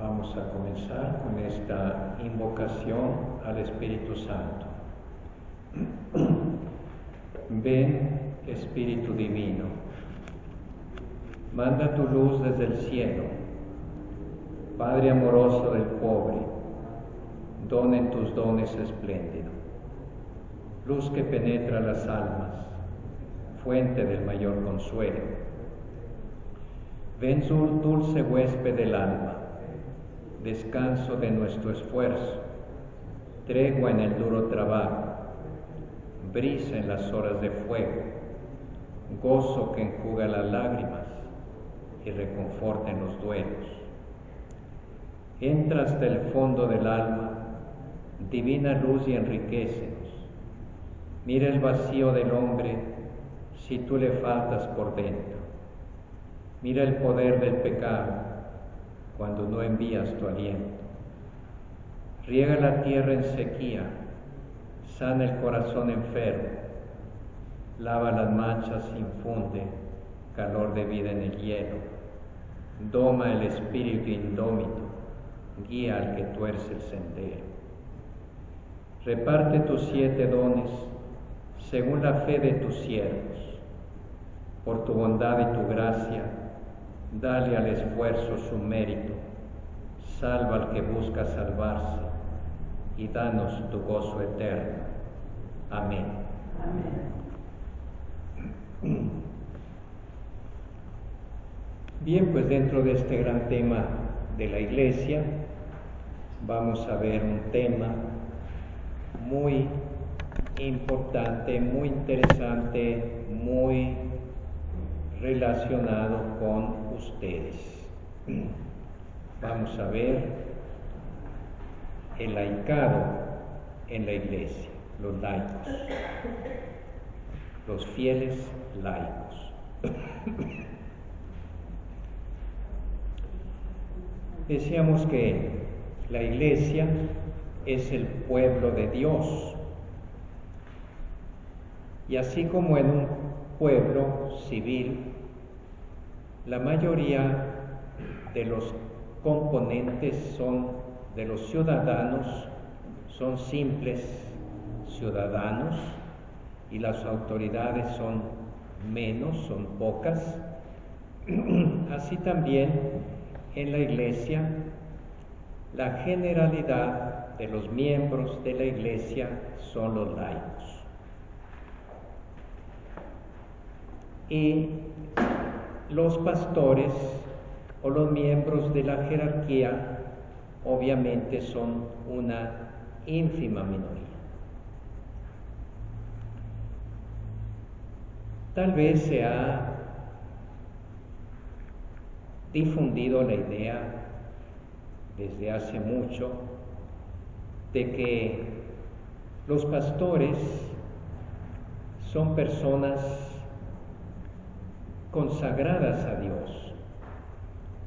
Vamos a comenzar con esta invocación al Espíritu Santo. Ven, Espíritu Divino, manda tu luz desde el cielo, Padre amoroso del pobre, don en tus dones espléndido, luz que penetra las almas, fuente del mayor consuelo. Ven, dulce huésped del alma, descanso de nuestro esfuerzo, tregua en el duro trabajo, brisa en las horas de fuego, gozo que enjuga las lágrimas y reconforta en los duelos. Entra hasta el fondo del alma, divina luz, y enriquécenos. Mira el vacío del hombre si tú le faltas por dentro. Mira el poder del pecado cuando no envías tu aliento. Riega la tierra en sequía, sana el corazón enfermo, lava las manchas, infunde calor de vida en el hielo, doma el espíritu indómito, guía al que tuerce el sendero. Reparte tus 7 dones según la fe de tus siervos. Por tu bondad y tu gracia, dale al esfuerzo su mérito, salva al que busca salvarse y danos tu gozo eterno. Amén. Amén. Bien, pues dentro de este gran tema de la Iglesia, vamos a ver un tema muy importante, muy interesante, muy relacionado con ustedes. Vamos a ver el laicado en la Iglesia, los laicos, los fieles laicos. Decíamos que la Iglesia es el pueblo de Dios, y así como en un pueblo civil, la mayoría de los componentes de los ciudadanos son simples ciudadanos, y las autoridades son menos, son pocas. Así también en la Iglesia, la generalidad de los miembros de la Iglesia son los laicos. Y los pastores o los miembros de la jerarquía obviamente son una ínfima minoría. Tal vez se ha difundido la idea desde hace mucho de que los pastores son personas consagradas a Dios,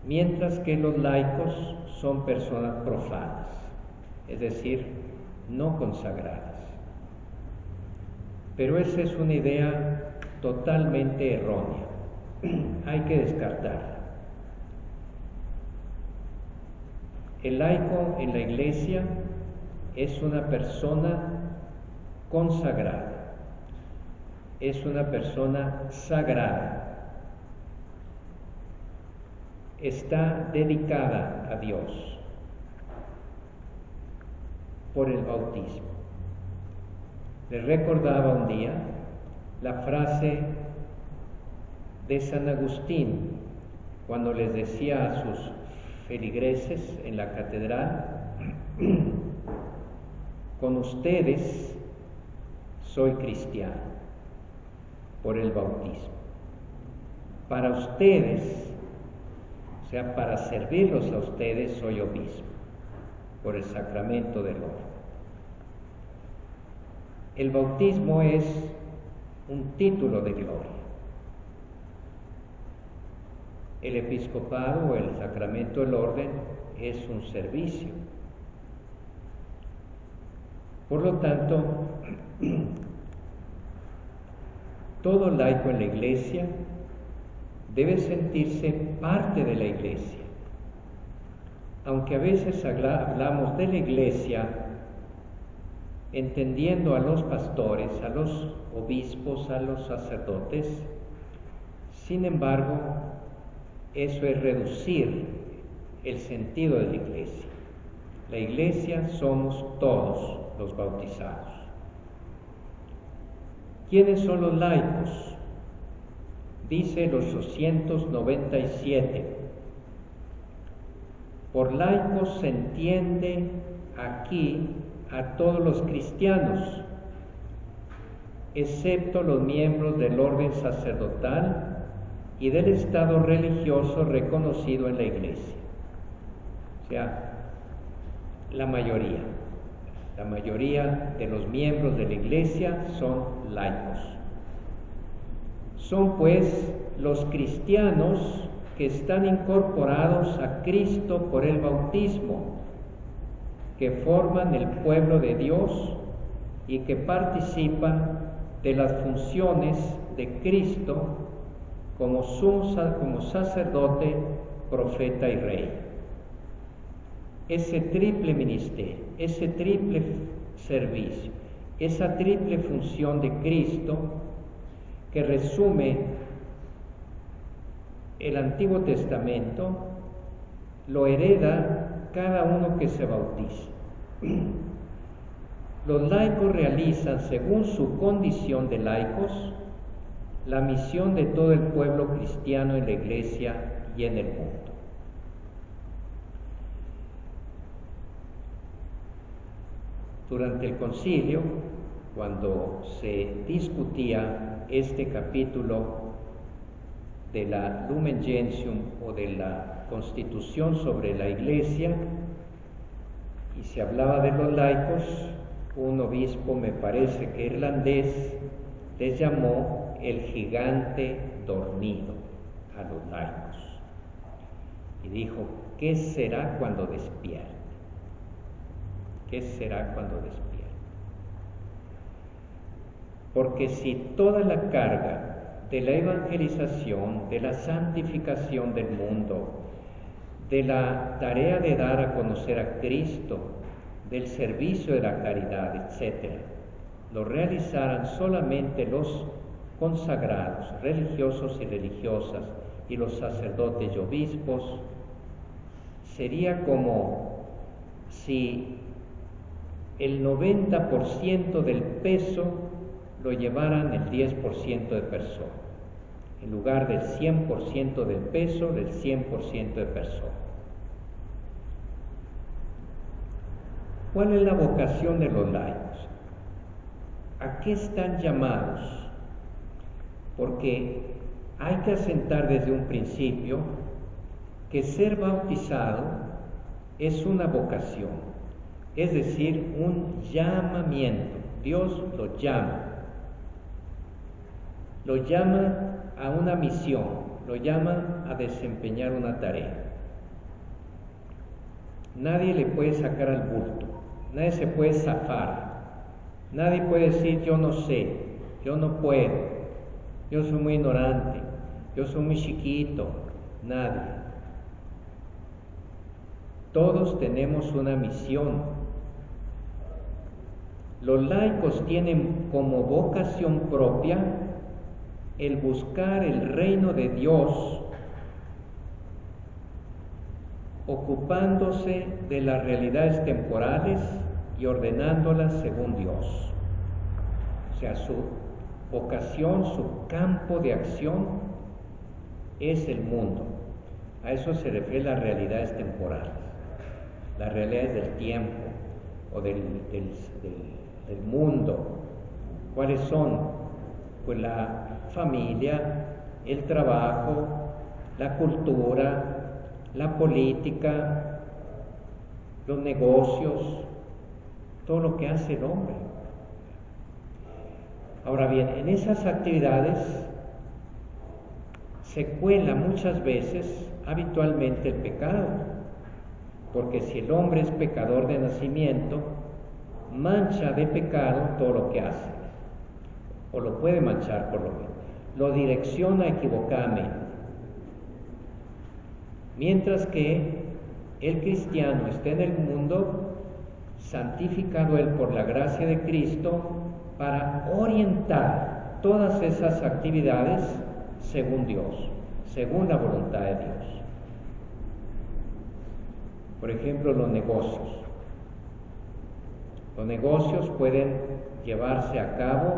mientras que los laicos son personas profanas, es decir, no consagradas. Pero esa es una idea totalmente errónea, hay que descartarla. El laico en la Iglesia es una persona consagrada, es una persona sagrada, está dedicada a Dios por el bautismo. Les recordaba un día la frase de San Agustín cuando les decía a sus feligreses en la catedral: con ustedes soy cristiano por el bautismo. Para ustedes, o sea, para servirlos a ustedes, soy obispo por el sacramento del orden. El bautismo es un título de gloria. El episcopado o el sacramento del orden es un servicio. Por lo tanto, todo laico en la Iglesia debe sentirse parte de la Iglesia, aunque a veces hablamos de la Iglesia, entendiendo a los pastores, a los obispos, a los sacerdotes, sin embargo, eso es reducir el sentido de la Iglesia. La Iglesia somos todos los bautizados. ¿Quiénes son los laicos? Dice el 897. Por laicos se entiende aquí a todos los cristianos, excepto los miembros del orden sacerdotal y del estado religioso reconocido en la Iglesia. O sea, la mayoría de los miembros de la Iglesia son laicos. Son pues los cristianos que están incorporados a Cristo por el bautismo, que forman el pueblo de Dios y que participan de las funciones de Cristo como sacerdote, profeta y rey. Ese triple ministerio, ese triple servicio, esa triple función de Cristo que resume el Antiguo Testamento, lo hereda cada uno que se bautiza. Los laicos realizan, según su condición de laicos, la misión de todo el pueblo cristiano en la Iglesia y en el mundo. Durante el concilio, cuando se discutía este capítulo de la Lumen Gentium o de la Constitución sobre la Iglesia, y se hablaba de los laicos, un obispo, me parece que irlandés, les llamó el gigante dormido a los laicos. Y dijo, ¿qué será cuando despierte? ¿Qué será cuando despierte? Porque si toda la carga de la evangelización, de la santificación del mundo, de la tarea de dar a conocer a Cristo, del servicio de la caridad, etc., lo realizaran solamente los consagrados, religiosos y religiosas, y los sacerdotes y obispos, sería como si el 90% del peso lo llevaran el 10% de personas, en lugar del 100% del peso, del 100% de personas. ¿Cuál es la vocación de los laicos? ¿A qué están llamados? Porque hay que asentar desde un principio que ser bautizado es una vocación, es decir, un llamamiento. Dios lo llama a una misión, lo llama a desempeñar una tarea. Nadie le puede sacar al bulto, nadie se puede zafar, nadie puede decir yo no sé, yo no puedo, yo soy muy ignorante, yo soy muy chiquito, nadie. Todos tenemos una misión. Los laicos tienen como vocación propia el buscar el reino de Dios, ocupándose de las realidades temporales y ordenándolas según Dios. O sea, su vocación, su campo de acción es el mundo. A eso se refiere las realidades temporales, las realidades del tiempo o del mundo. ¿Cuáles son? Pues la familia, el trabajo, la cultura, la política, los negocios, todo lo que hace el hombre. Ahora bien, en esas actividades se cuela muchas veces, habitualmente, el pecado, porque si el hombre es pecador de nacimiento, mancha de pecado todo lo que hace, o lo puede manchar por lo menos, lo direcciona equivocadamente. Mientras que el cristiano está en el mundo, santificado él por la gracia de Cristo, para orientar todas esas actividades según Dios, según la voluntad de Dios. Por ejemplo, los negocios. Los negocios pueden llevarse a cabo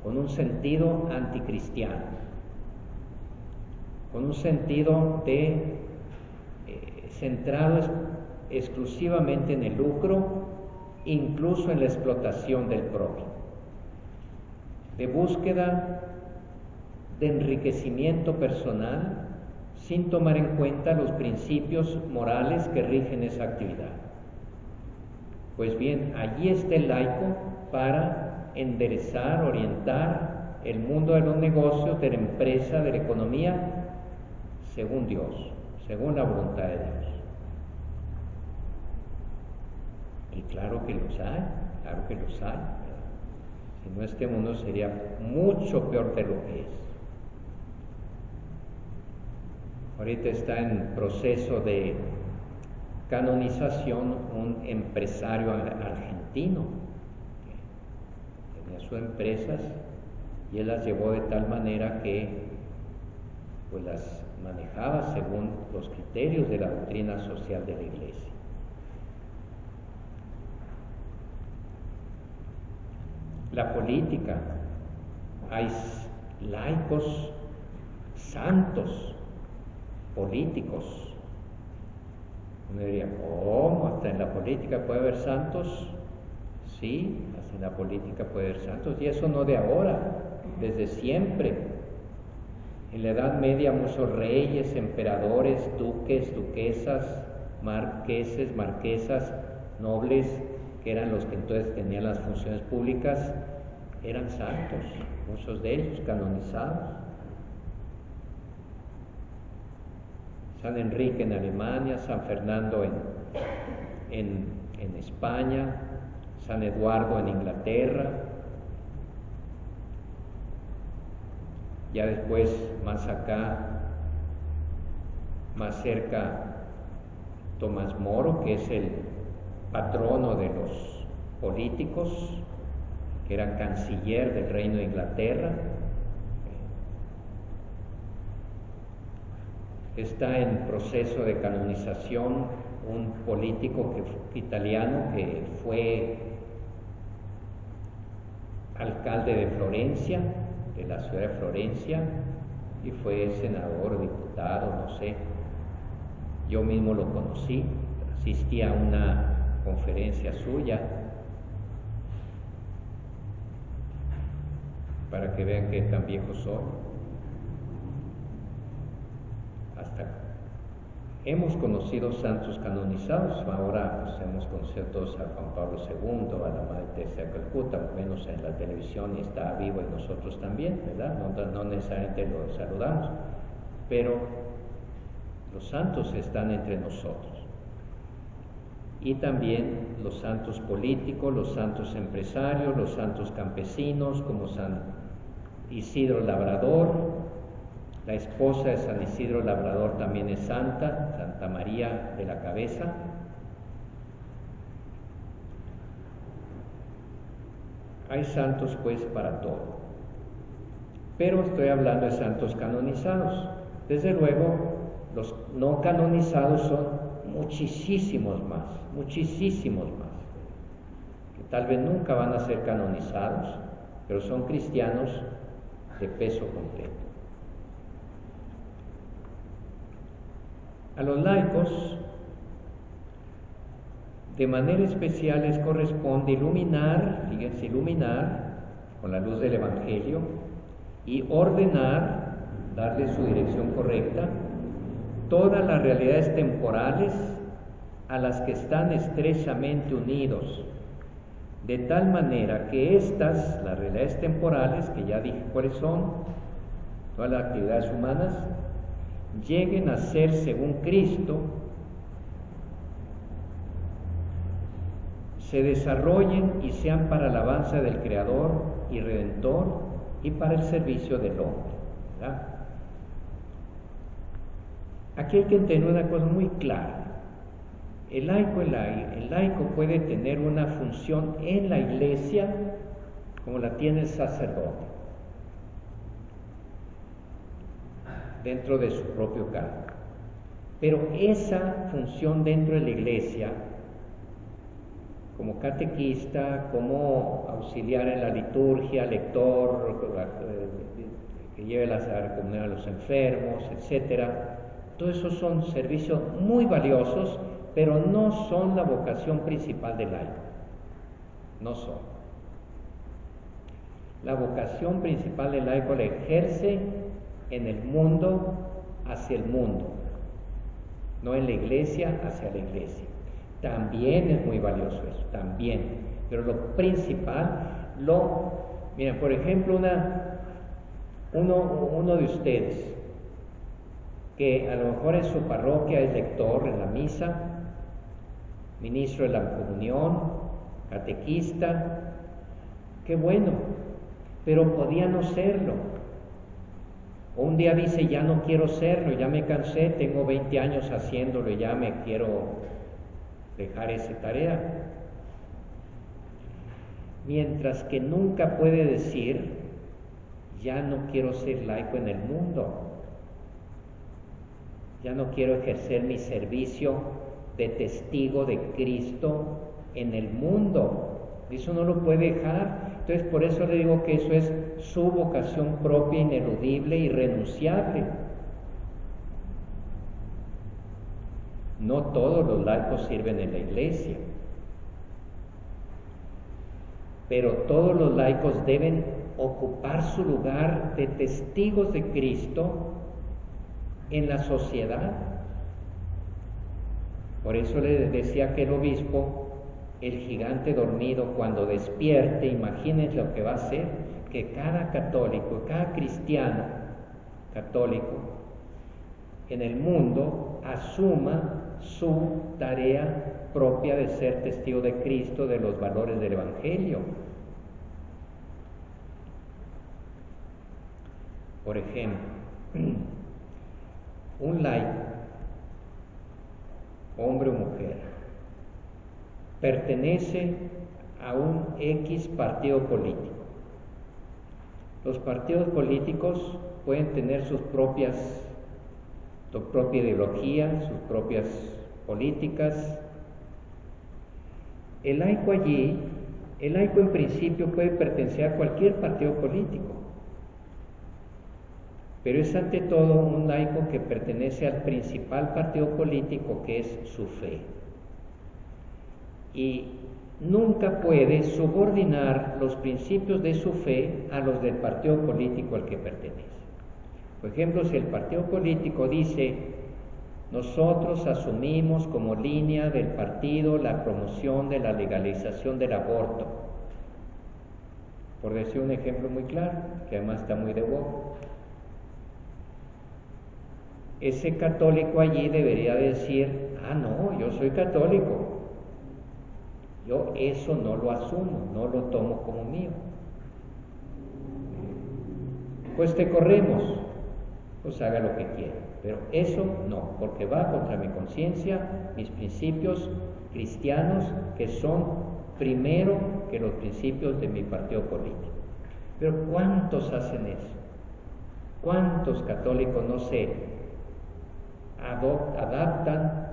con un sentido anticristiano, con un sentido centrado exclusivamente en el lucro, incluso en la explotación del prójimo, de búsqueda de enriquecimiento personal sin tomar en cuenta los principios morales que rigen esa actividad. Pues bien, allí está el laico para enderezar, orientar el mundo de los negocios, de la empresa, de la economía, según Dios, según la voluntad de Dios. Y claro que los hay, claro que los hay. Si no, este mundo sería mucho peor de lo que es. Ahorita está en proceso de canonización un empresario argentino que tenía sus empresas y él las llevó de tal manera que pues las manejaba según los criterios de la doctrina social de la Iglesia. La política, hay laicos santos políticos. Uno diría, ¿cómo? ¿Hasta en la política puede haber santos? Sí, hasta en la política puede haber santos, y eso no de ahora, desde siempre. En la Edad Media muchos reyes, emperadores, duques, duquesas, marqueses, marquesas, nobles, que eran los que entonces tenían las funciones públicas, eran santos, muchos de ellos canonizados. San Enrique en Alemania, San Fernando en España, San Eduardo en Inglaterra. Ya después, más acá, más cerca, Tomás Moro, que es el patrono de los políticos, que era canciller del Reino de Inglaterra. Está en proceso de canonización un político italiano que fue alcalde de Florencia, de la ciudad de Florencia, y fue senador, diputado, no sé. Yo mismo lo conocí, asistí a una conferencia suya, para que vean que tan viejo soy. Hemos conocido santos canonizados, ahora pues, hemos conocido todos a Juan Pablo II, a la Madre Teresa de Calcuta, menos en la televisión, y está vivo y nosotros también, ¿verdad? No necesariamente lo saludamos, pero los santos están entre nosotros. Y también los santos políticos, los santos empresarios, los santos campesinos, como San Isidro Labrador. La esposa de San Isidro Labrador también es santa, Santa María de la Cabeza. Hay santos pues para todo. Pero estoy hablando de santos canonizados. Desde luego, los no canonizados son muchísimos más, que tal vez nunca van a ser canonizados, pero son cristianos de peso completo. A los laicos, de manera especial les corresponde iluminar, fíjense, iluminar con la luz del Evangelio y ordenar, darle su dirección correcta, todas las realidades temporales a las que están estrechamente unidos, de tal manera que estas, las realidades temporales, que ya dije cuáles son, todas las actividades humanas, lleguen a ser según Cristo, se desarrollen y sean para la alabanza del Creador y Redentor y para el servicio del hombre, ¿verdad? Aquí hay que entender una cosa muy clara. El laico puede tener una función en la iglesia como la tiene el sacerdote, dentro de su propio cargo. Pero esa función dentro de la iglesia, como catequista, como auxiliar en la liturgia, lector, que lleve la Sagrada Comunión a los enfermos, etcétera, todos esos son servicios muy valiosos, pero no son la vocación principal del laico. No son. La vocación principal del laico la ejerce en el mundo, hacia el mundo, no en la iglesia, hacia la iglesia. También es muy valioso eso, también. Pero lo principal, miren, por ejemplo, uno de ustedes, que a lo mejor en su parroquia es lector en la misa, ministro de la comunión, catequista, qué bueno, pero podía no serlo. O un día dice, ya no quiero serlo, ya me cansé, tengo 20 años haciéndolo y ya me quiero dejar esa tarea. Mientras que nunca puede decir, ya no quiero ser laico en el mundo, ya no quiero ejercer mi servicio de testigo de Cristo en el mundo. Eso no lo puede dejar. Entonces, por eso le digo que eso es su vocación propia, ineludible, irrenunciable. No todos los laicos sirven en la iglesia, pero todos los laicos deben ocupar su lugar de testigos de Cristo en la sociedad. Por eso le decía que el obispo, el gigante dormido, cuando despierte, imagínense lo que va a hacer, que cada católico, cada cristiano católico en el mundo asuma su tarea propia de ser testigo de Cristo, de los valores del Evangelio. Por ejemplo, un laico, hombre o mujer, pertenece a un X partido político. Los partidos políticos pueden tener su propia ideología, sus propias políticas. El laico en principio puede pertenecer a cualquier partido político, pero es ante todo un laico que pertenece al principal partido político, que es su fe. Y nunca puede subordinar los principios de su fe a los del partido político al que pertenece. Por ejemplo, si el partido político dice, nosotros asumimos como línea del partido la promoción de la legalización del aborto, por decir un ejemplo muy claro, que además está muy de boca, ese católico allí debería decir, no, yo soy católico, yo eso no lo asumo, no lo tomo como mío. Pues te corremos, pues haga lo que quiera, pero eso no, porque va contra mi conciencia, mis principios cristianos, que son primero que los principios de mi partido político. Pero ¿cuántos hacen eso? ¿Cuántos católicos no se adaptan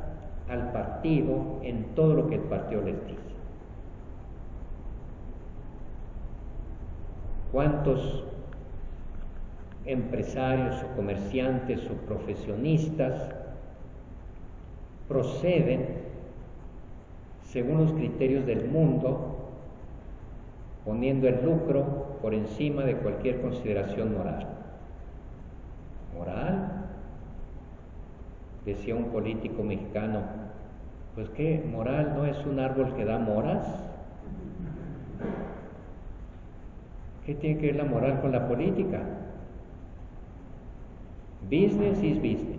al partido en todo lo que el partido les dice? ¿Cuántos empresarios o comerciantes o profesionistas proceden según los criterios del mundo, poniendo el lucro por encima de cualquier consideración moral? ¿Moral? Decía un político mexicano, pues ¿qué? ¿Moral no es un árbol que da moras? ¿Qué tiene que ver la moral con la política? Business is business.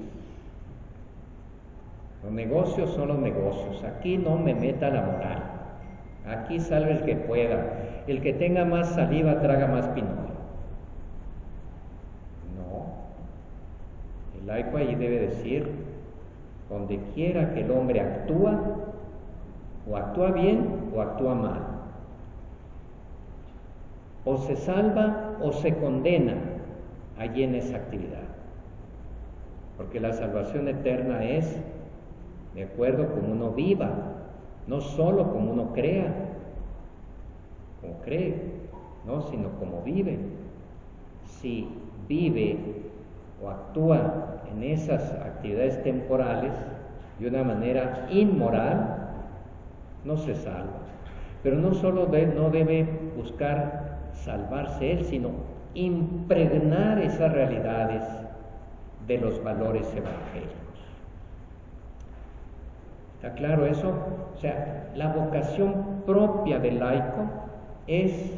Los negocios son los negocios. Aquí no me meta la moral. Aquí salve el que pueda. El que tenga más saliva traga más pinole. No. El laico ahí debe decir, Donde quiera que el hombre actúa, o actúa bien o actúa mal. O se salva o se condena allí en esa actividad. Porque la salvación eterna es de acuerdo como uno viva, no solo como uno crea, como cree, no, sino como vive. Si vive o actúa en esas actividades temporales de una manera inmoral, no se salva. Pero no solo no debe buscar salvarse él, sino impregnar esas realidades de los valores evangélicos. ¿Está claro eso? O sea, la vocación propia del laico es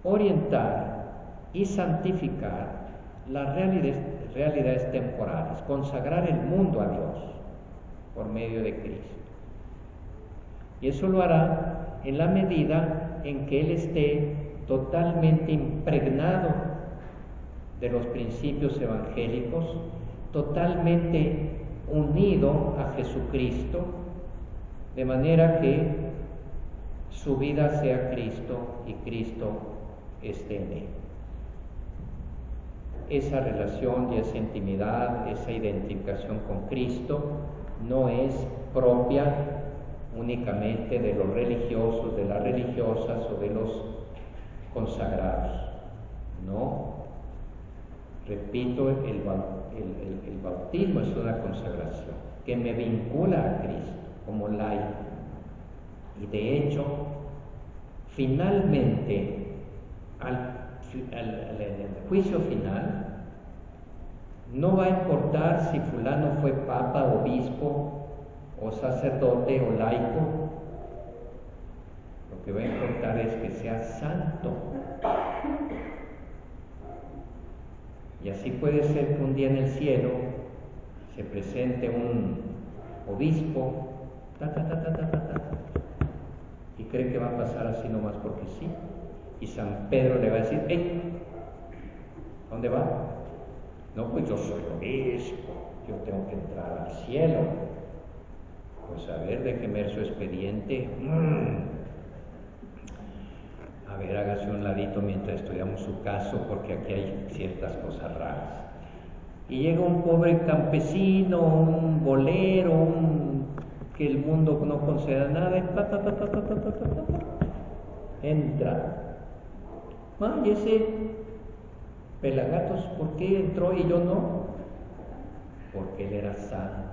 orientar y santificar las realidades temporales, consagrar el mundo a Dios por medio de Cristo. Y eso lo hará en la medida en que él esté totalmente impregnado de los principios evangélicos, totalmente unido a Jesucristo, de manera que su vida sea Cristo y Cristo esté en él. Esa relación y esa intimidad, esa identificación con Cristo no es propia únicamente de los religiosos, de las religiosas o de los consagrados. No. Repito, el bautismo es una consagración que me vincula a Cristo como laico. Y de hecho, finalmente, al juicio final, no va a importar si fulano fue papa, obispo, o sacerdote o laico. Lo que va a importar es que sea santo. Y así puede ser que un día en el cielo se presente un obispo y cree que va a pasar así nomás porque sí, y San Pedro le va a decir: ¡hey! ¿Dónde va? No, pues yo soy obispo, yo tengo que entrar al cielo. Pues a ver, déjeme ver su expediente. A ver, hágase un ladito mientras estudiamos su caso, porque aquí hay ciertas cosas raras. Y llega un pobre campesino, un bolero, que el mundo no considera nada, y entra. Y ese pelagatos, ¿por qué entró y yo no? Porque él era santo,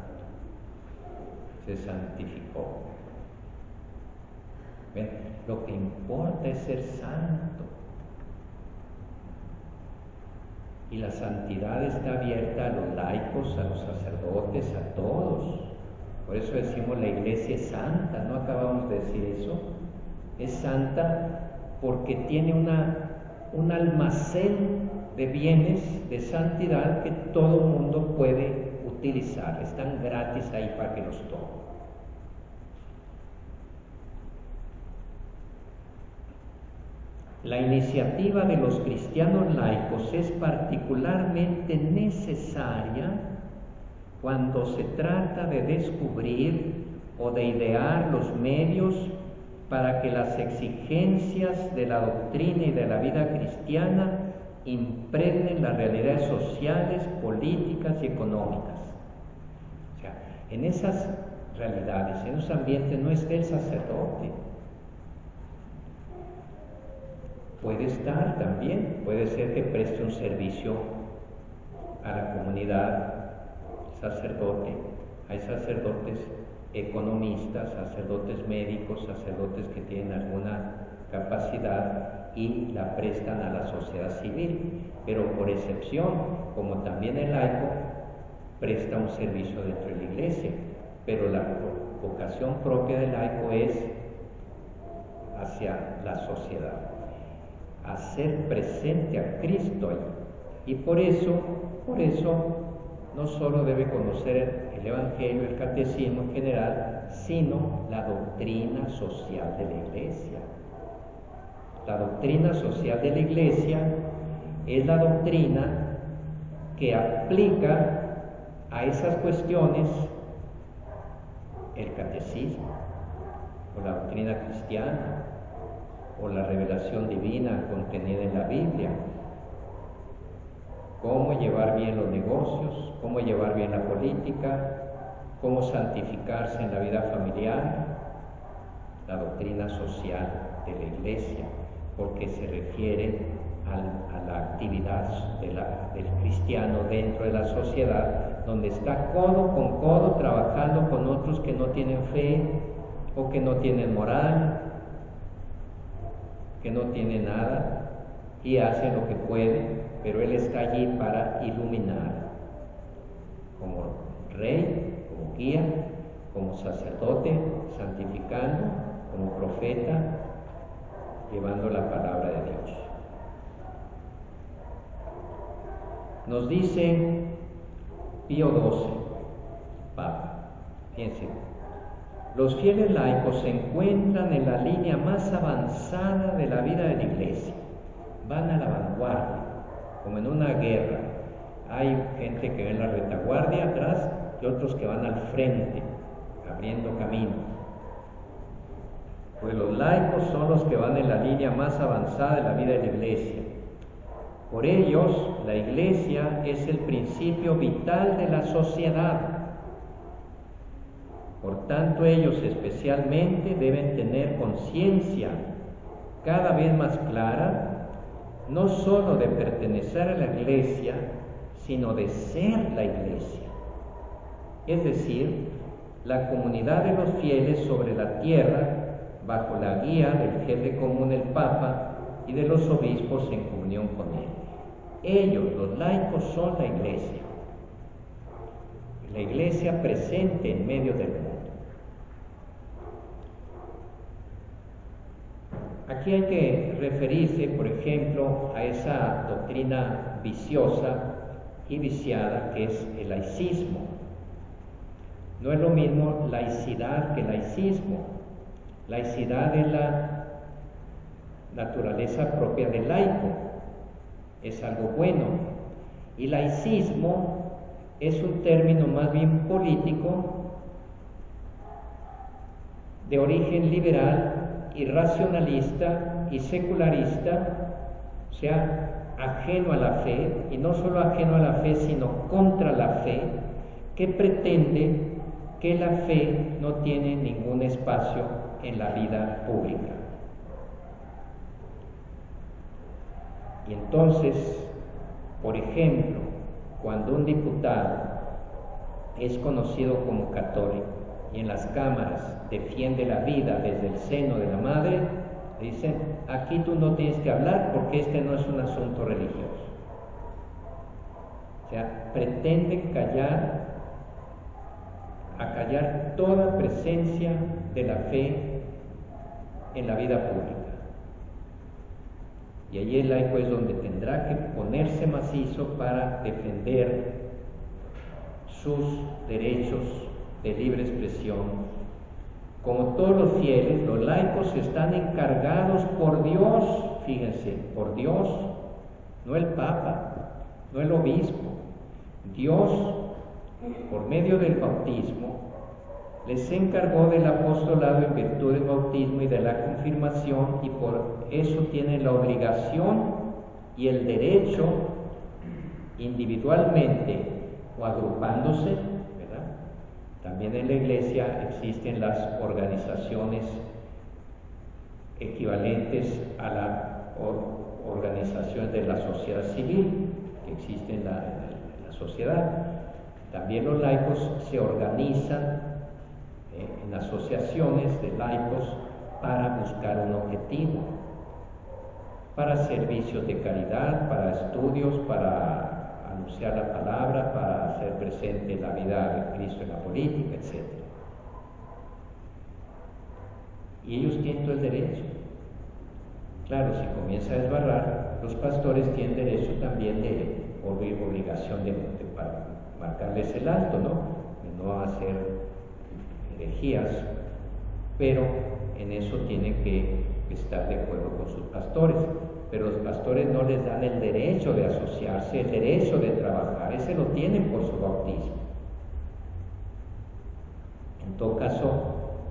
se santificó. ¿Ven? Lo que importa es ser santo. Y la santidad está abierta a los laicos, a los sacerdotes, a todos. Por eso decimos la iglesia es santa, ¿no acabamos de decir eso? Es santa porque tiene un almacén de bienes de santidad que todo el mundo puede utilizar. Están gratis ahí para que los tome. La iniciativa de los cristianos laicos es particularmente necesaria cuando se trata de descubrir o de idear los medios para que las exigencias de la doctrina y de la vida cristiana impregnen las realidades sociales, políticas y económicas. O sea, en esas realidades, en esos ambientes no está el sacerdote. Puede estar también, puede ser que preste un servicio a la comunidad, sacerdote. Hay sacerdotes economistas, sacerdotes médicos, sacerdotes que tienen alguna capacidad y la prestan a la sociedad civil, pero por excepción, como también el laico presta un servicio dentro de la iglesia, pero la vocación propia del laico es hacia la sociedad, hacer presente a Cristo ahí. Y por eso no solo debe conocer el Evangelio, el catecismo en general, sino la doctrina social de la Iglesia. La doctrina social de la Iglesia es la doctrina que aplica a esas cuestiones el catecismo, o la doctrina cristiana, o la revelación divina contenida en la Biblia. Cómo llevar bien los negocios, cómo llevar bien la política, cómo santificarse en la vida familiar, la doctrina social de la Iglesia, porque se refiere a la actividad del cristiano dentro de la sociedad, donde está codo con codo trabajando con otros que no tienen fe o que no tienen moral, que no tienen nada, y hace lo que puede, pero Él está allí para iluminar, como rey, como guía, como sacerdote, santificando, como profeta, llevando la palabra de Dios. Nos dice Pío XII, Papa, fíjense, los fieles laicos se encuentran en la línea más avanzada de la vida de la Iglesia, van a la vanguardia, como en una guerra. Hay gente que va en la retaguardia atrás y otros que van al frente, abriendo camino. Pues los laicos son los que van en la línea más avanzada de la vida de la Iglesia. Por ellos, la Iglesia es el principio vital de la sociedad. Por tanto, ellos especialmente deben tener conciencia cada vez más clara, no sólo de pertenecer a la Iglesia, sino de ser la Iglesia. Es decir, la comunidad de los fieles sobre la tierra, bajo la guía del jefe común, el Papa, y de los obispos en comunión con él. Ellos, los laicos, son la Iglesia presente en medio del mundo. Aquí hay que referirse, por ejemplo, a esa doctrina viciosa y viciada que es el laicismo. No es lo mismo laicidad que laicismo. Laicidad es la naturaleza propia del laico, es algo bueno, y laicismo es un término más bien político, de origen liberal y racionalista y secularista, o sea, ajeno a la fe, y no solo ajeno a la fe, sino contra la fe, que pretende que la fe no tiene ningún espacio en la vida pública. Y entonces, por ejemplo, cuando un diputado es conocido como católico y en las cámaras defiende la vida desde el seno de la madre, dicen, aquí tú no tienes que hablar porque este no es un asunto religioso. O sea, pretende acallar toda presencia de la fe en la vida pública. Y allí el laico es donde tendrá que ponerse macizo para defender sus derechos de libre expresión. Como todos los fieles, los laicos están encargados por Dios, fíjense, por Dios, no el Papa, no el obispo. Dios, por medio del bautismo, les encargó del apostolado en virtud del bautismo y de la confirmación, y por eso tienen la obligación y el derecho, individualmente o agrupándose, ¿verdad? También en la Iglesia existen las organizaciones equivalentes a la organización de la sociedad civil que existe en la sociedad. También los laicos se organizan en asociaciones de laicos para buscar un objetivo, para servicios de caridad, para estudios, para anunciar la palabra, para hacer presente la vida de Cristo en la política, etc. Y ellos tienen todo el derecho. Claro, si comienza a desbarrar, los pastores tienen derecho también de obligación de marcarles el alto, ¿no? De no hacer herejías, pero en eso tienen que estar de acuerdo con sus pastores. Pero los pastores no les dan el derecho de asociarse, el derecho de trabajar, ese lo tienen por su bautismo. todo caso,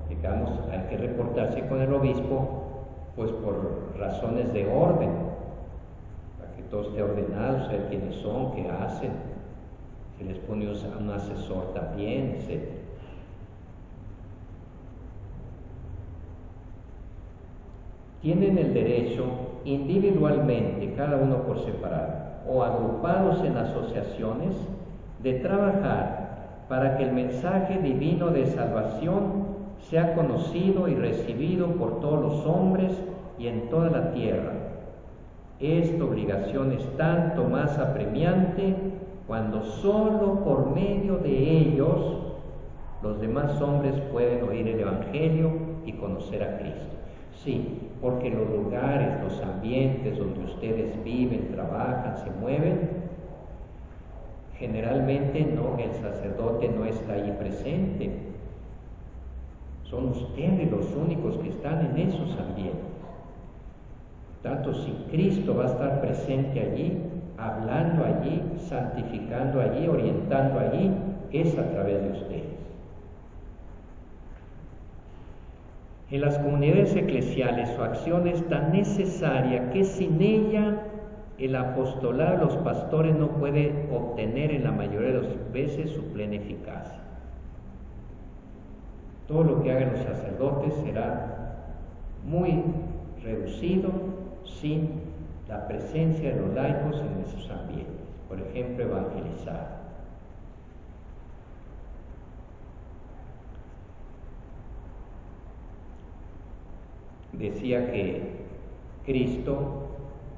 digamos, hay que reportarse con el obispo, pues por razones de orden, para que todo esté ordenado, saber quiénes son, qué hacen, se les pone un asesor también, etc. Tienen el derecho individualmente, cada uno por separado, o agrupados en asociaciones, de trabajar para que el mensaje divino de salvación sea conocido y recibido por todos los hombres y en toda la tierra. Esta obligación es tanto más apremiante cuando solo por medio de ellos los demás hombres pueden oír el Evangelio y conocer a Cristo. Sí, porque los lugares, los ambientes donde ustedes viven, trabajan, se mueven, generalmente no, el sacerdote no está ahí presente. Son ustedes los únicos que están en esos ambientes. Tanto si Cristo va a estar presente allí, hablando allí, santificando allí, orientando allí, es a través de ustedes. En las comunidades eclesiales su acción es tan necesaria que sin ella el apostolado de los pastores no puede obtener en la mayoría de las veces su plena eficacia. Todo lo que hagan los sacerdotes será muy reducido sin la presencia de los laicos en esos ambientes. Por ejemplo, evangelizar. Decía que Cristo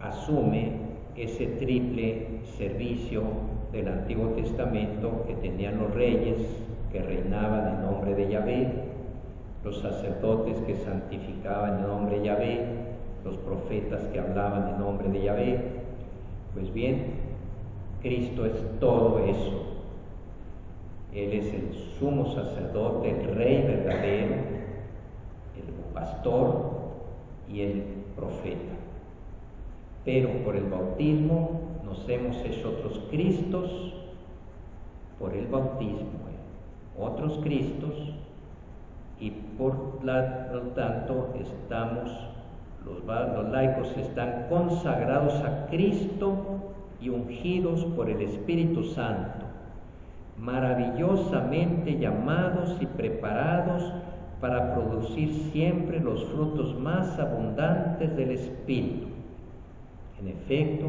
asume ese triple servicio del Antiguo Testamento que tenían los reyes que reinaban en nombre de Yahvé, los sacerdotes que santificaban en nombre de Yahvé, los profetas que hablaban en nombre de Yahvé. Pues bien, Cristo es todo eso. Él es el sumo sacerdote, el rey verdadero, el pastor y el profeta. Pero por el bautismo nos hemos hecho otros Cristos, por el bautismo, otros Cristos, y por lo tanto los laicos están consagrados a Cristo y ungidos por el Espíritu Santo, maravillosamente llamados y preparados para producir siempre los frutos más abundantes del Espíritu. En efecto,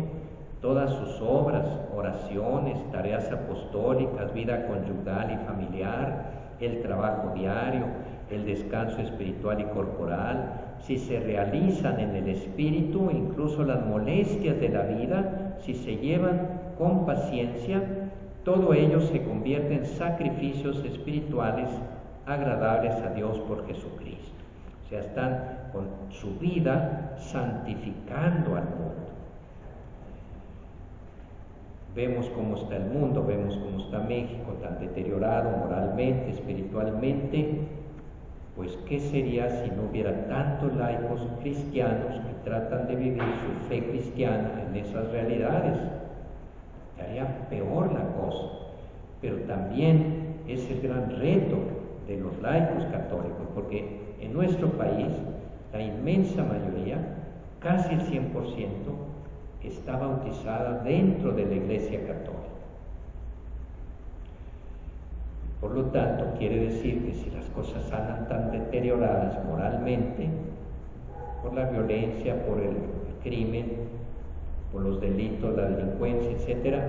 todas sus obras, oraciones, tareas apostólicas, vida conyugal y familiar, el trabajo diario, el descanso espiritual y corporal, si se realizan en el Espíritu, incluso las molestias de la vida, si se llevan con paciencia, todo ello se convierte en sacrificios espirituales agradables a Dios por Jesucristo. O sea, están con su vida santificando al mundo. Vemos cómo está el mundo, vemos cómo está México, tan deteriorado moralmente, espiritualmente. Pues, ¿qué sería si no hubiera tantos laicos cristianos que tratan de vivir su fe cristiana en esas realidades? Estaría peor la cosa. Pero también es el gran reto de los laicos católicos, porque en nuestro país la inmensa mayoría, casi el 100%, está bautizada dentro de la Iglesia Católica. Por lo tanto, quiere decir que si las cosas andan tan deterioradas moralmente, por la violencia, por el crimen, por los delitos, la delincuencia, etc.,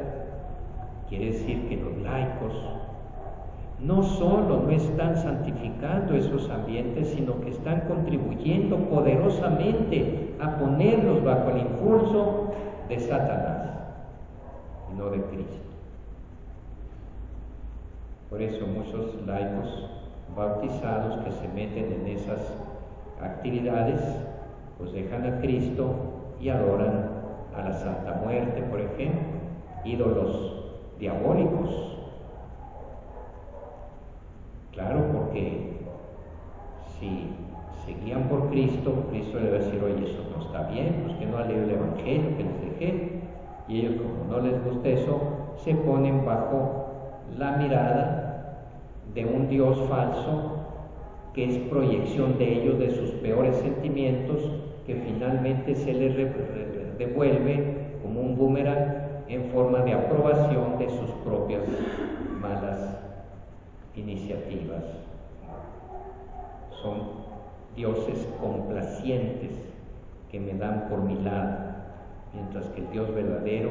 quiere decir que los laicos no solo no están santificando esos ambientes, sino que están contribuyendo poderosamente a ponerlos bajo el impulso de Satanás y no de Cristo. Por eso muchos laicos bautizados que se meten en esas actividades, pues dejan a Cristo y adoran a la Santa Muerte, por ejemplo, ídolos diabólicos. Claro, porque si se guían por Cristo, Cristo le va a decir: oye, eso no está bien, pues que no ha leído el Evangelio que les dejé. Y ellos, como no les gusta eso, se ponen bajo la mirada de un Dios falso que es proyección de ellos, de sus peores sentimientos, que finalmente se les devuelve como un boomerang en forma de aprobación de sus propias malas iniciativas. Son dioses complacientes que me dan por mi lado, mientras que el Dios verdadero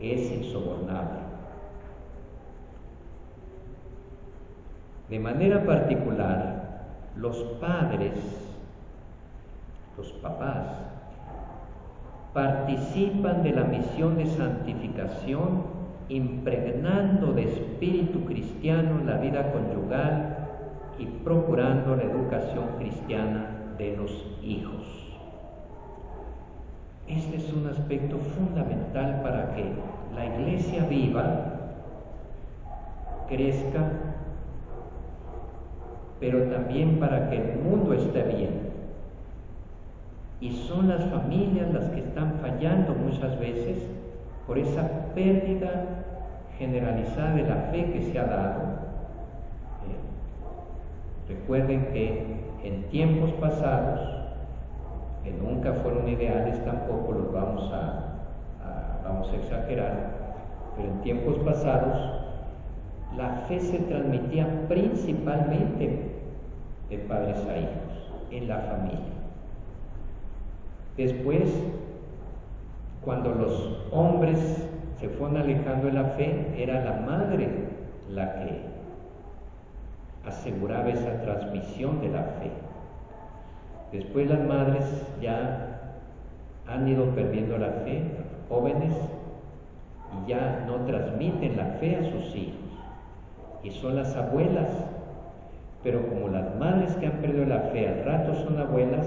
es insobornable. De manera particular, los padres, los papás, participan de la misión de santificación, impregnando de espíritu cristiano la vida conyugal y procurando la educación cristiana de los hijos. Este es un aspecto fundamental para que la Iglesia viva, crezca, pero también para que el mundo esté bien. Y son las familias las que están fallando muchas veces por esa pérdida generalizada de la fe que se ha dado. Recuerden que en tiempos pasados, que nunca fueron ideales, tampoco los vamos a exagerar, pero en tiempos pasados la fe se transmitía principalmente de padres a hijos, en la familia. Después, cuando los hombres se fueron alejando de la fe, era la madre la que aseguraba esa transmisión de la fe. Después las madres ya han ido perdiendo la fe, jóvenes, y ya no transmiten la fe a sus hijos. Y son las abuelas, pero como las madres que han perdido la fe al rato son abuelas,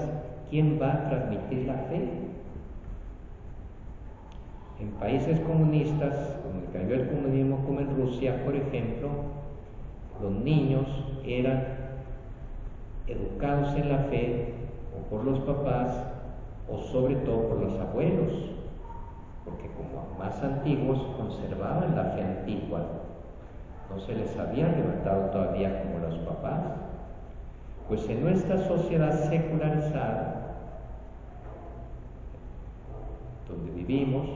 ¿quién va a transmitir la fe? En países comunistas, donde cayó el comunismo, como en Rusia, por ejemplo, los niños eran educados en la fe o por los papás o sobre todo por los abuelos, porque como más antiguos conservaban la fe antigua, no se les había levantado todavía como los papás. Pues en nuestra sociedad secularizada, donde vivimos,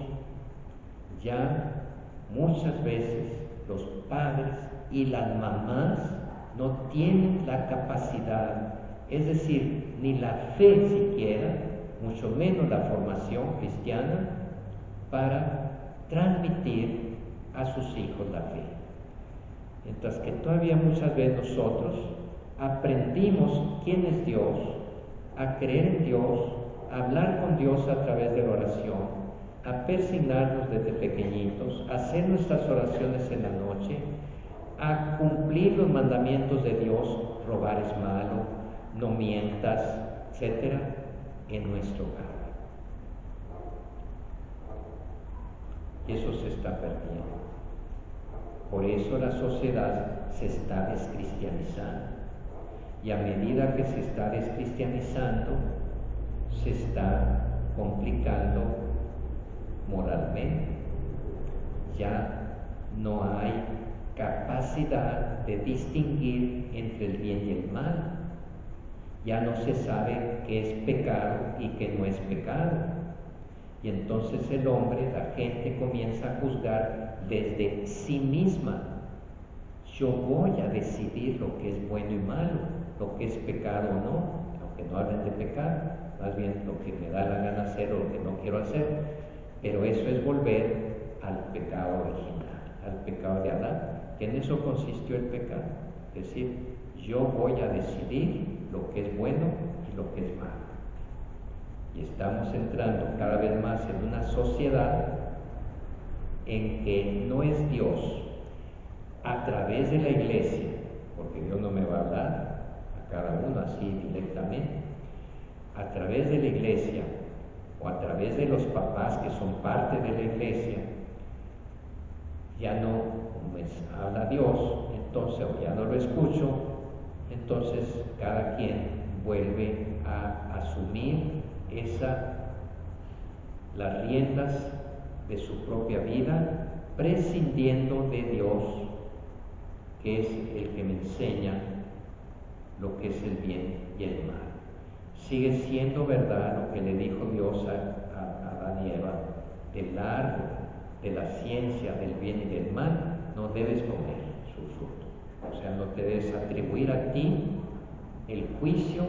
ya muchas veces los padres y las mamás no tienen la capacidad, es decir, ni la fe siquiera, mucho menos la formación cristiana, para transmitir a sus hijos la fe. Mientras que todavía muchas veces nosotros aprendimos quién es Dios, a creer en Dios, a hablar con Dios a través de la oración, a persignarnos desde pequeñitos, a hacer nuestras oraciones en la noche, a cumplir los mandamientos de Dios, robar es malo, no mientas, etc., en nuestro hogar. Y eso se está perdiendo. Por eso la sociedad se está descristianizando. Y a medida que se está descristianizando, se está complicando moralmente. Ya no hay capacidad de distinguir entre el bien y el mal. Ya no se sabe qué es pecado y qué no es pecado. Y entonces el hombre, la gente comienza a juzgar desde sí misma. Yo voy a decidir lo que es bueno y malo, lo que es pecado o no, aunque no hablen de pecado, más bien lo que me da la gana hacer o lo que no quiero hacer. Pero eso es volver al pecado original, al pecado de Adán, que en eso consistió el pecado. Es decir, yo voy a decidir lo que es bueno y lo que es malo. Y estamos entrando cada vez más en una sociedad en que no es Dios a través de la iglesia, porque Dios no me va a hablar a cada uno así directamente, a través de la iglesia o a través de los papás que son parte de la iglesia, ya no me habla Dios, entonces, o ya no lo escucho, entonces cada quien vuelve a asumir las riendas de su propia vida, prescindiendo de Dios, que es el que me enseña que es el bien y el mal. Sigue siendo verdad lo que le dijo Dios a Adán y Eva: del árbol de la ciencia del bien y del mal no debes comer su fruto. O sea, no te debes atribuir a ti el juicio,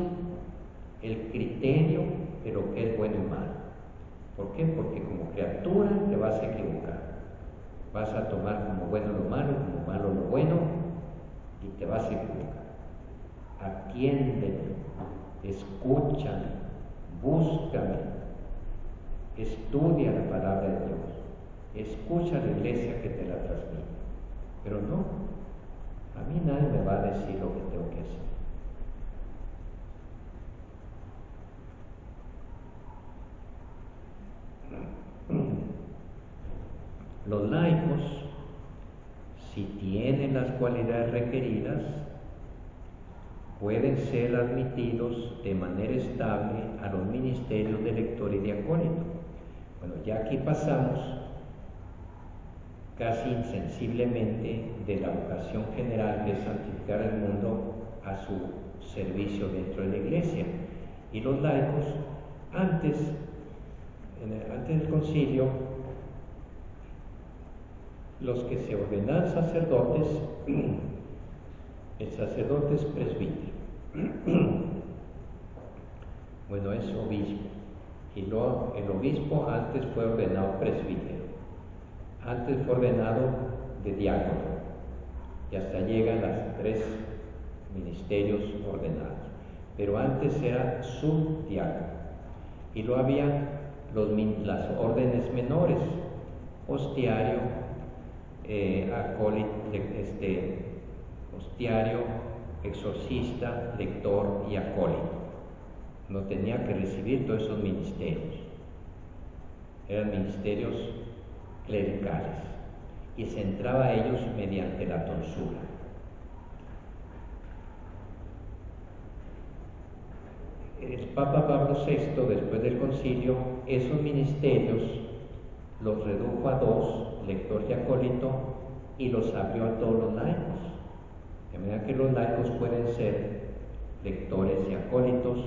el criterio de lo que es bueno y malo. ¿Por qué? Porque como criatura te vas a equivocar. Vas a tomar como bueno lo malo, como malo lo bueno, y te vas a equivocar. Atiéndeme, escúchame, búscame, estudia la palabra de Dios, escucha a la iglesia que te la transmite. Pero no, a mí nadie me va a decir lo que tengo que hacer. Los laicos, si tienen las cualidades requeridas, pueden ser admitidos de manera estable a los ministerios de lector y de acólito. Bueno, ya aquí pasamos casi insensiblemente de la vocación general, que es santificar el mundo, a su servicio dentro de la iglesia. Y los laicos, antes del concilio, los que se ordenan sacerdotes, el sacerdote es presbítero, bueno, es obispo, y el obispo antes fue ordenado presbítero, antes fue ordenado de diácono, y hasta llegan los 3 ministerios ordenados, pero antes era subdiácono, y luego había las órdenes menores: hostiario, hostiario, exorcista, lector y acólito. No tenía que recibir todos esos ministerios. Eran ministerios clericales y se entraba a ellos mediante la tonsura. El Papa Pablo VI, después del concilio, esos ministerios los redujo a 2, lector y acólito, y los abrió a todos los laicos. De manera que los laicos pueden ser lectores y acólitos,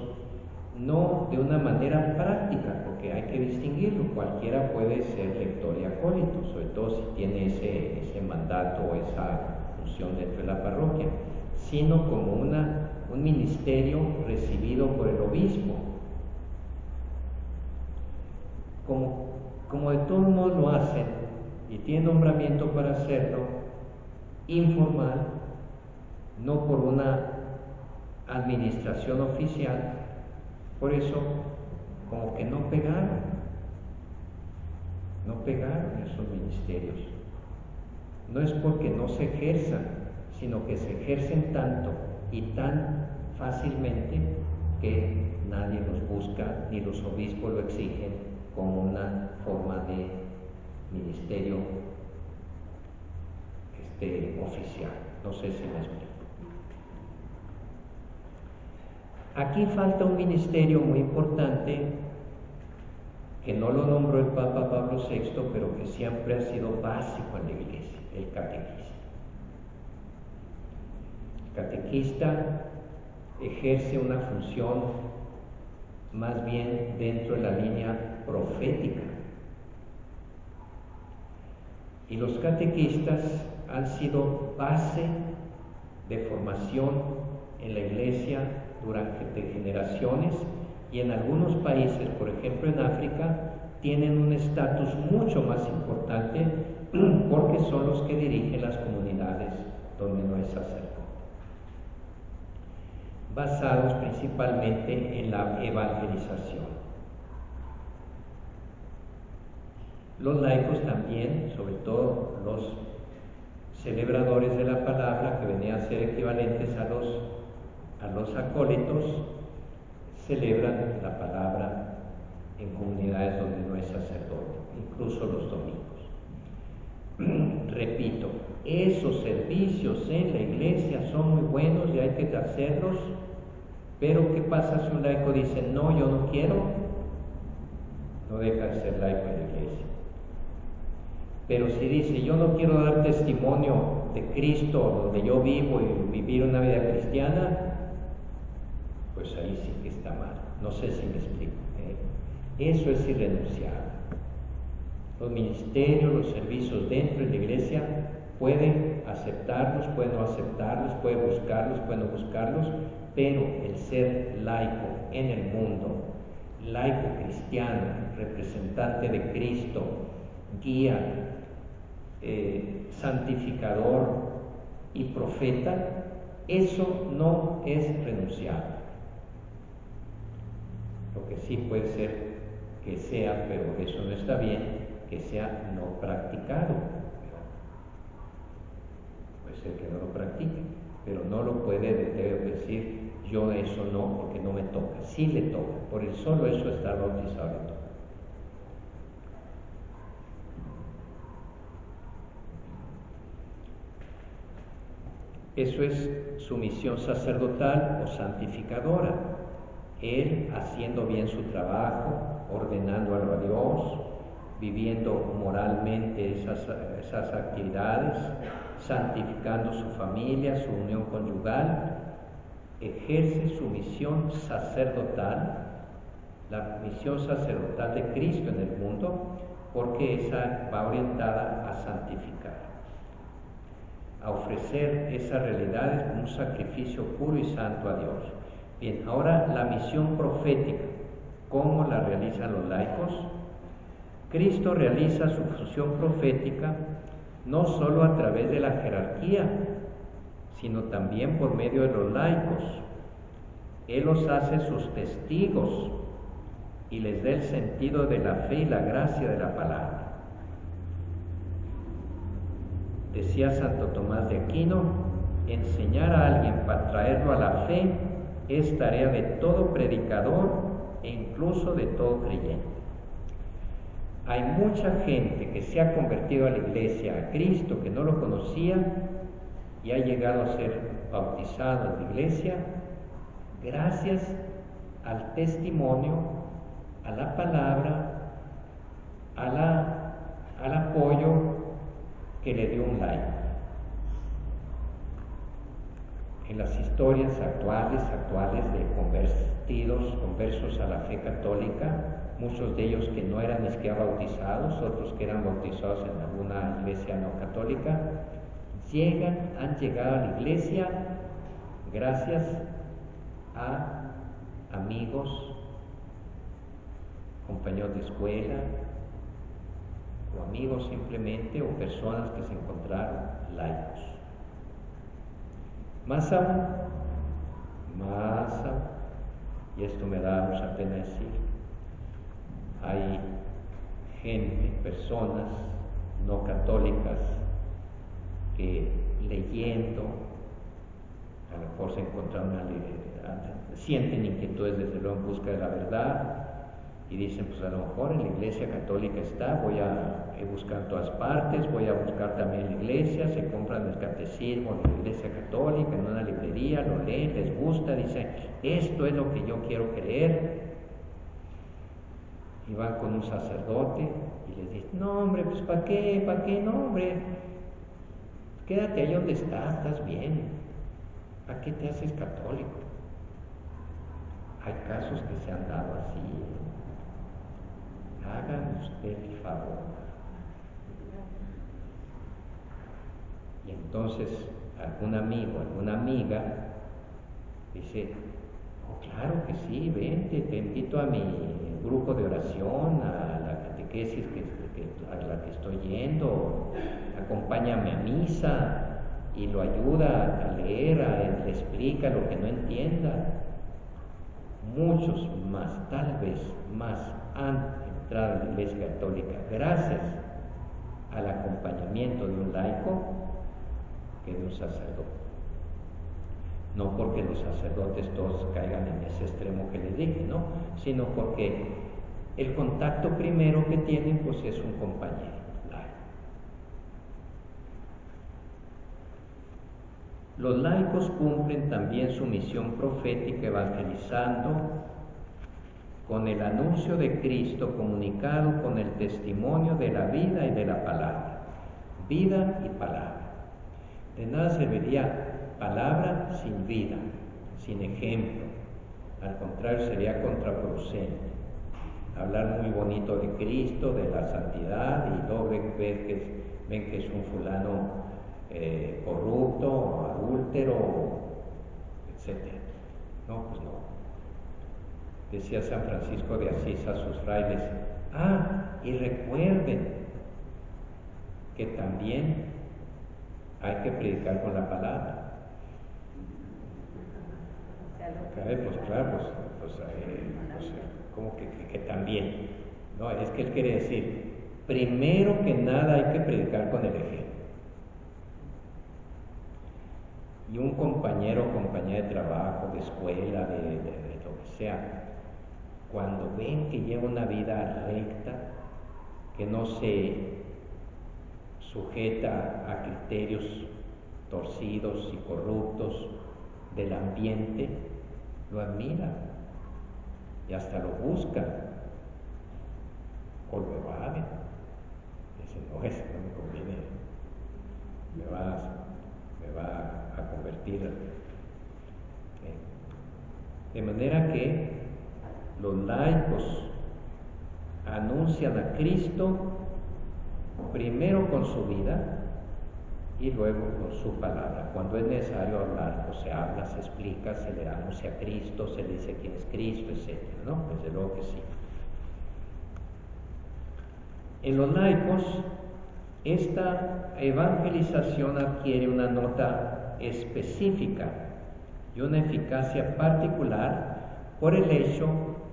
no de una manera práctica, porque hay que distinguirlo. Cualquiera puede ser lector y acólito, sobre todo si tiene ese mandato o esa función dentro de la parroquia, sino como un ministerio recibido por el obispo. Como de todos modos lo hacen y tienen nombramiento para hacerlo, informal, no por una administración oficial, por eso como que no pegaron esos ministerios. No es porque no se ejerzan, sino que se ejercen tanto y tan fácilmente que nadie los busca, ni los obispos lo exigen como una forma de ministerio oficial. No sé si me explico. Aquí falta un ministerio muy importante que no lo nombró el Papa Pablo VI, pero que siempre ha sido básico en la iglesia: el catequista. El catequista ejerce una función más bien dentro de la línea profética. Y los catequistas han sido base de formación en la iglesia durante generaciones, y en algunos países, por ejemplo en África, tienen un estatus mucho más importante porque son los que dirigen las comunidades donde no hay sacerdote, basados principalmente en la evangelización. Los laicos también, sobre todo los celebradores de la palabra, que venían a ser equivalentes a los acólitos, celebran la palabra en comunidades donde no hay sacerdote, incluso los domingos. Repito, esos servicios en la iglesia son muy buenos y hay que hacerlos, pero ¿qué pasa si un laico dice: no, yo no quiero? No deja de ser laico en la iglesia. Pero si dice: yo no quiero dar testimonio de Cristo donde yo vivo y vivir una vida cristiana, pues ahí sí que está mal. No sé si me explico. Eso es irrenunciable. Los ministerios, los servicios dentro de la iglesia pueden aceptarlos, pueden no aceptarlos, pueden no buscarlos, pero el ser laico en el mundo, laico cristiano, representante de Cristo, guía, santificador y profeta, eso no es renunciable. Lo que sí puede ser que sea, pero eso no está bien, que sea no practicado. Puede ser que no lo practique, pero no lo puede decir yo eso no, porque no me toca. Sí le toca, por el solo hecho de estar bautizado le toca. Eso es su misión sacerdotal o santificadora. Él haciendo bien su trabajo, ordenándolo a Dios, viviendo moralmente esas actividades, santificando su familia, su unión conyugal, ejerce su misión sacerdotal, la misión sacerdotal de Cristo en el mundo, porque esa va orientada a santificar, a ofrecer esas realidades como un sacrificio puro y santo a Dios. Bien, ahora la misión profética, ¿cómo la realizan los laicos? Cristo realiza su función profética no solo a través de la jerarquía, sino también por medio de los laicos. Él los hace sus testigos y les da el sentido de la fe y la gracia de la palabra. Decía Santo Tomás de Aquino, enseñar a alguien para traerlo a la fe es tarea de todo predicador e incluso de todo creyente. Hay mucha gente que se ha convertido a la iglesia, a Cristo, que no lo conocía y ha llegado a ser bautizado en la iglesia gracias al testimonio, a la palabra, al apoyo que le dio un laico. En las historias actuales de conversos a la fe católica, muchos de ellos que no eran ni siquiera bautizados, otros que eran bautizados en alguna iglesia no católica, han llegado a la iglesia gracias a amigos, compañeros de escuela, o amigos simplemente, o personas que se encontraron laicos. Más aún, y esto me da mucha pena decir, hay gente, personas no católicas que leyendo, a lo mejor se encuentran sienten inquietudes desde luego en busca de la verdad y dicen, pues a lo mejor en la iglesia católica está, voy a buscar en todas partes, voy a buscar también en la iglesia, se compran el catecismo de la iglesia católica en una librería, lo leen, les gusta, dicen, esto es lo que yo quiero creer, y van con un sacerdote y les dicen, no hombre, pues ¿para qué? No hombre, quédate ahí donde estás bien, ¿para qué te haces católico? Hay casos que se han dado así. Hagan usted el favor. Y entonces algún amigo, alguna amiga dice, oh, claro que sí, vente, te invito a mi grupo de oración, a la catequesis a la que estoy yendo, acompáñame a misa y lo ayuda a leer, le explica lo que no entienda. Muchos más, tal vez más, han entrado en la Iglesia Católica gracias al acompañamiento de un laico que de un sacerdote. No porque los sacerdotes todos caigan en ese extremo que les dije, ¿no? Sino porque el contacto primero que tienen pues es un compañero laico. Los laicos cumplen también su misión profética evangelizando con el anuncio de Cristo comunicado con el testimonio de la vida y de la palabra. Vida y palabra. De nada serviría palabra sin vida, sin ejemplo, Al contrario, sería contraproducente. Hablar muy bonito de Cristo, de la santidad, y luego ven que es un fulano corrupto, adúltero, etc. No, pues no. Decía San Francisco de Asís a sus frailes: y recuerden que también hay que predicar con la palabra. Pues claro, como que también. No, es que él quiere decir, primero que nada hay que predicar con el ejemplo. Y un compañero o compañera de trabajo, de escuela, de lo que sea, cuando ven que lleva una vida recta, que no se sujeta a criterios torcidos y corruptos del ambiente, lo admiran y hasta lo buscan o lo evaden. Dicen: no, ese no me conviene, me va a convertir. De manera que los laicos anuncian a Cristo primero con su vida y luego con su palabra. Cuando es necesario hablar, pues se habla, se explica, se le anuncia a Cristo, se le dice quién es Cristo, etc. ¿No? Desde luego que sí. En los laicos, esta evangelización adquiere una nota específica y una eficacia particular por el hecho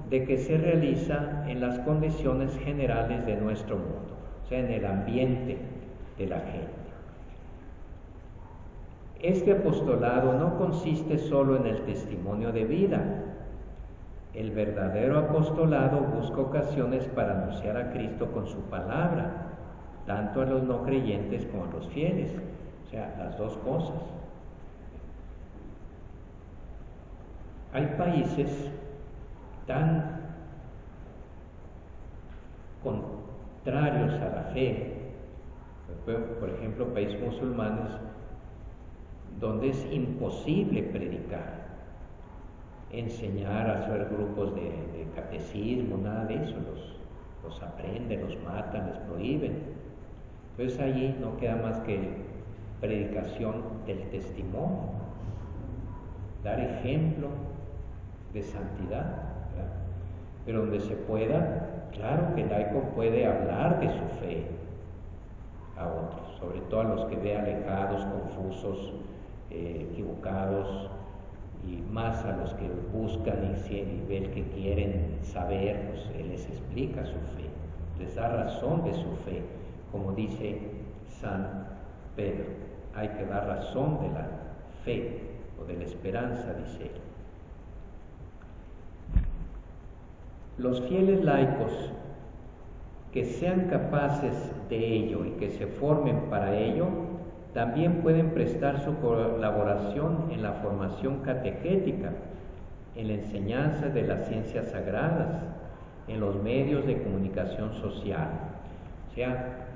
de que se realiza en las condiciones generales de nuestro mundo, o sea, en el ambiente de la gente. Este apostolado no consiste solo en el testimonio de vida. El verdadero apostolado busca ocasiones para anunciar a Cristo con su palabra, tanto a los no creyentes como a los fieles, o sea, las dos cosas. Hay países tan contrarios a la fe, por ejemplo, países musulmanes, donde es imposible predicar, enseñar, hacer grupos de catecismo, nada de eso, los aprenden, los matan, les prohíben. Entonces allí no queda más que predicación del testimonio, dar ejemplo de santidad, ¿verdad? Pero donde se pueda, claro que el laico puede hablar de su fe a otros, sobre todo a los que ve alejados, confusos, equivocados, y más a los que buscan y ven que quieren saber, pues él les explica su fe, les da razón de su fe, como dice San Pedro, hay que dar razón de la fe o de la esperanza, dice él. Los fieles laicos que sean capaces de ello y que se formen para ello, también pueden prestar su colaboración en la formación catequética, en la enseñanza de las ciencias sagradas, en los medios de comunicación social. O sea,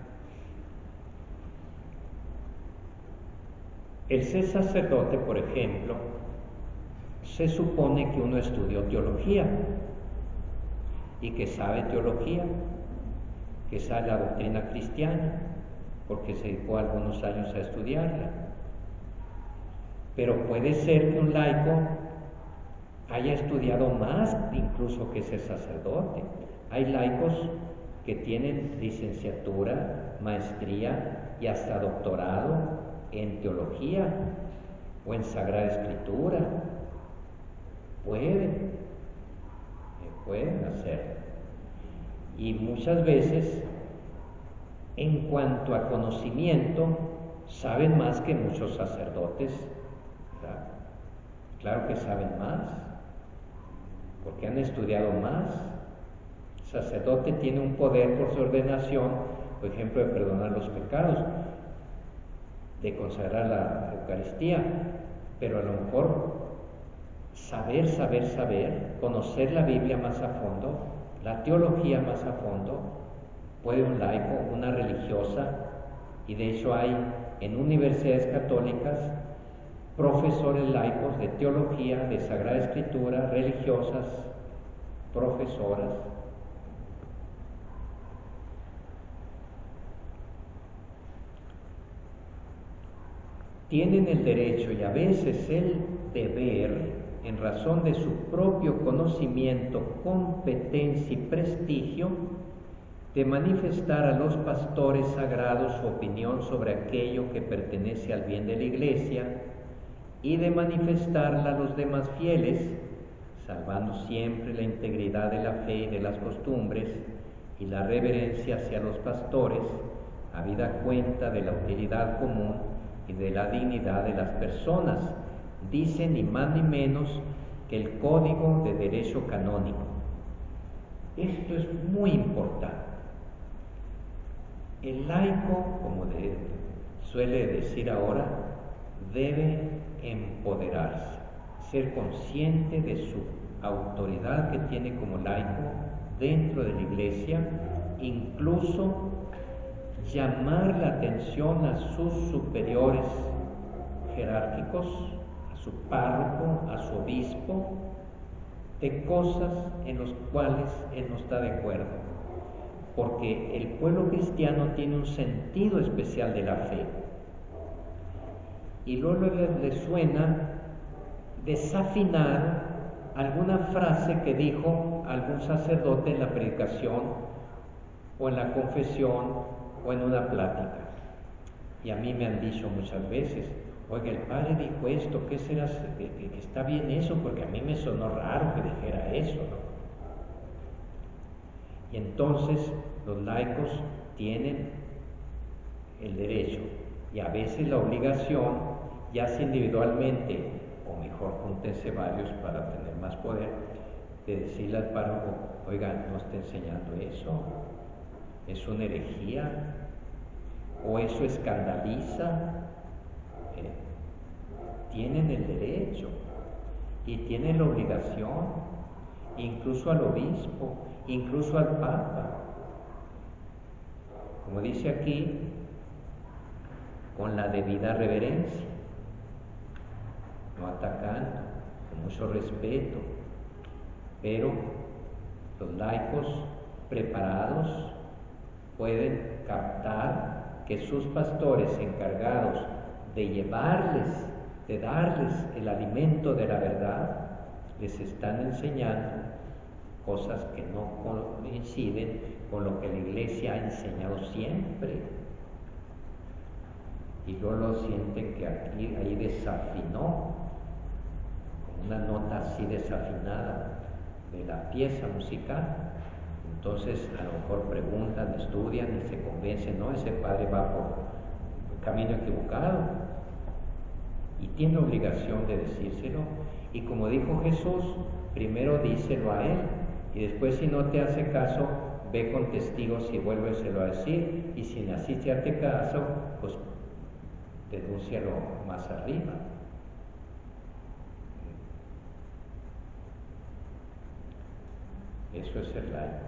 el ser sacerdote, por ejemplo, se supone que uno estudió teología y que sabe teología, que sabe la doctrina cristiana, porque se dedicó algunos años a estudiarla. Pero puede ser que un laico haya estudiado más incluso que ser sacerdote. Hay laicos que tienen licenciatura, maestría y hasta doctorado en teología o en Sagrada Escritura. Pueden hacerlo. Y muchas veces, en cuanto a conocimiento, saben más que muchos sacerdotes. Claro que saben más, porque han estudiado más. El sacerdote tiene un poder por su ordenación, por ejemplo, de perdonar los pecados, de consagrar la Eucaristía, pero a lo mejor saber, conocer la Biblia más a fondo, la teología más a fondo, puede un laico, una religiosa, y de hecho hay en universidades católicas profesores laicos de teología, de Sagrada Escritura, religiosas, profesoras. Tienen el derecho y a veces el deber, en razón de su propio conocimiento, competencia y prestigio, de manifestar a los pastores sagrados su opinión sobre aquello que pertenece al bien de la Iglesia y de manifestarla a los demás fieles, salvando siempre la integridad de la fe y de las costumbres y la reverencia hacia los pastores, habida cuenta de la utilidad común y de la dignidad de las personas, dice ni más ni menos que el Código de Derecho Canónico. Esto es muy importante. El laico, como suele decir ahora, debe empoderarse, ser consciente de su autoridad que tiene como laico dentro de la Iglesia, incluso llamar la atención a sus superiores jerárquicos, a su párroco, a su obispo, de cosas en las cuales él no está de acuerdo, porque el pueblo cristiano tiene un sentido especial de la fe. Y luego le suena desafinada alguna frase que dijo algún sacerdote en la predicación o en la confesión o en una plática. Y a mí me han dicho muchas veces: oiga, el padre dijo esto, ¿qué será? Que está bien eso, porque a mí me sonó raro que dijera eso, ¿no? Y entonces los laicos tienen el derecho y a veces la obligación, ya sea individualmente o mejor júntense varios para tener más poder, de decirle al párroco: oiga, no está enseñando eso, es una herejía, o eso escandaliza. Tienen el derecho y tienen la obligación, incluso al obispo, incluso al papa, como dice aquí, con la debida reverencia, no atacando, con mucho respeto, pero los laicos preparados pueden captar que sus pastores encargados de llevarles, de darles el alimento de la verdad, les están enseñando cosas que no coinciden con lo que la Iglesia ha enseñado siempre. Y luego sienten que aquí, ahí desafinó, con una nota así desafinada de la pieza musical. Entonces a lo mejor preguntan, estudian y se convencen: no, ese padre va por el camino equivocado. Y tiene obligación de decírselo. Y como dijo Jesús, primero díselo a él, y después, si no te hace caso, ve con testigos y vuélveselo a decir. Y si así te hace caso, pues denúncialo más arriba. Eso es ser laico.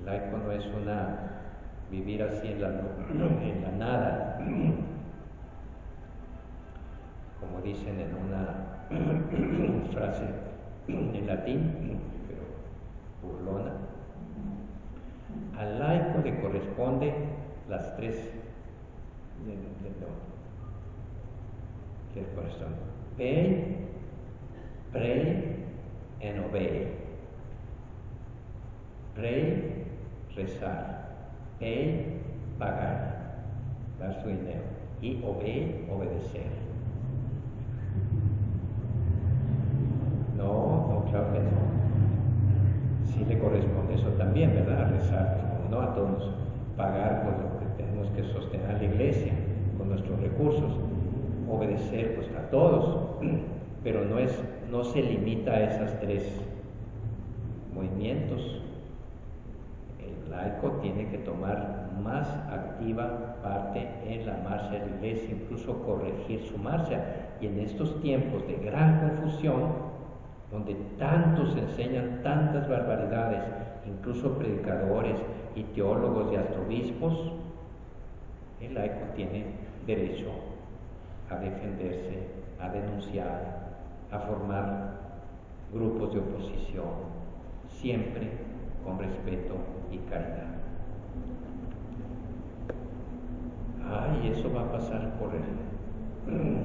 Laico no es vivir así en la nada, como dicen en una frase en latín, pero burlona. Al laico le corresponde las tres que corresponden: pay, pray and obey. Pray, rezar; pay, pagar, dar su dinero; y obey, obedecer. No, claro que no. Sí le corresponde eso también, ¿verdad? Rezar, no a todos, pagar por lo que tenemos que sostener a la Iglesia con nuestros recursos, obedecer pues a todos, pero no se limita a esas tres movimientos. El laico tiene que tomar más activa parte en la marcha de la Iglesia, incluso corregir su marcha. Y en estos tiempos de gran confusión, donde tantos enseñan tantas barbaridades, incluso predicadores y teólogos y arzobispos, el laico tiene derecho a defenderse, a denunciar, a formar grupos de oposición, siempre con respeto y caridad. Ay, eso va a pasar por el